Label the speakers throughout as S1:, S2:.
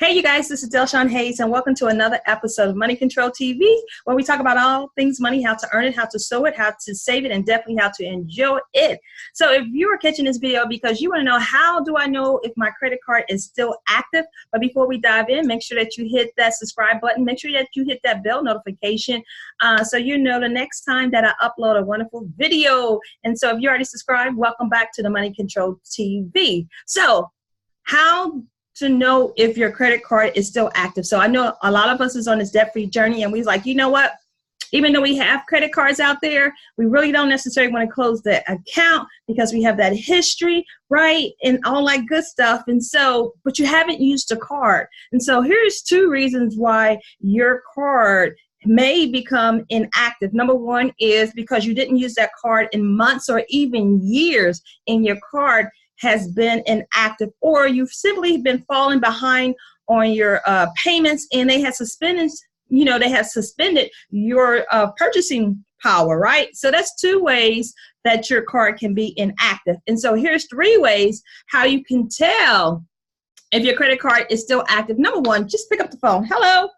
S1: Hey, you guys, this is Shawn, and welcome to another episode of Money Control TV, where we talk about all things money, how to earn it, how to sow it, how to save it, and definitely how to enjoy it. So if you are catching this video because you want to know how do I know if my credit card is still active, but before we dive in, make sure that you hit that subscribe button. Make sure that you hit that bell notification so you know the next time that I upload a wonderful video. And so if you already subscribed, welcome back to the Money Control TV. So how to know if your credit card is still active. So I know a lot of us is on this debt-free journey, and we're like, you know what? Even though we have credit cards out there, we really don't necessarily want to close the account because we have that history, right? And all that good stuff. And so, but you haven't used a card. And so here's two reasons why your card may become inactive. Number one is because you didn't use that card in months or even years, and your card has been inactive, or you've simply been falling behind on your payments, and they have suspended, your purchasing power, right? So that's two ways that your card can be inactive. And so here's three ways how you can tell if your credit card is still active. Number one, just pick up the phone. Hello,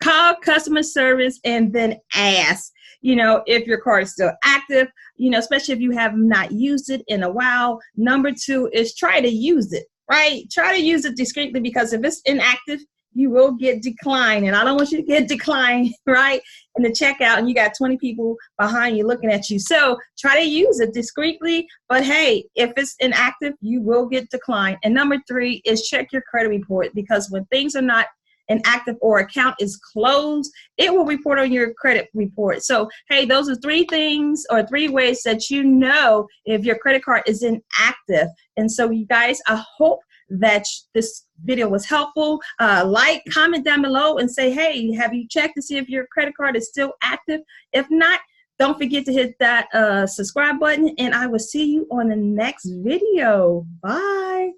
S1: call customer service and then ask, if your card is still active, especially if you have not used it in a while. Number two is try to use it, right? Try to use it discreetly, because if it's inactive, you will get declined. And I don't want you to get declined, right, in the checkout, and you got 20 people behind you looking at you. So try to use it discreetly. But hey, if it's inactive, you will get declined. And number three is check your credit report, because when things are not inactive or account is closed, it will report on your credit report. So, hey, those are three things or three ways that you know if your credit card is inactive. And so, you guys, I hope that this video was helpful. Like, comment down below and say, hey, have you checked to see if your credit card is still active? If not, don't forget to hit that subscribe button, and I will see you on the next video. Bye.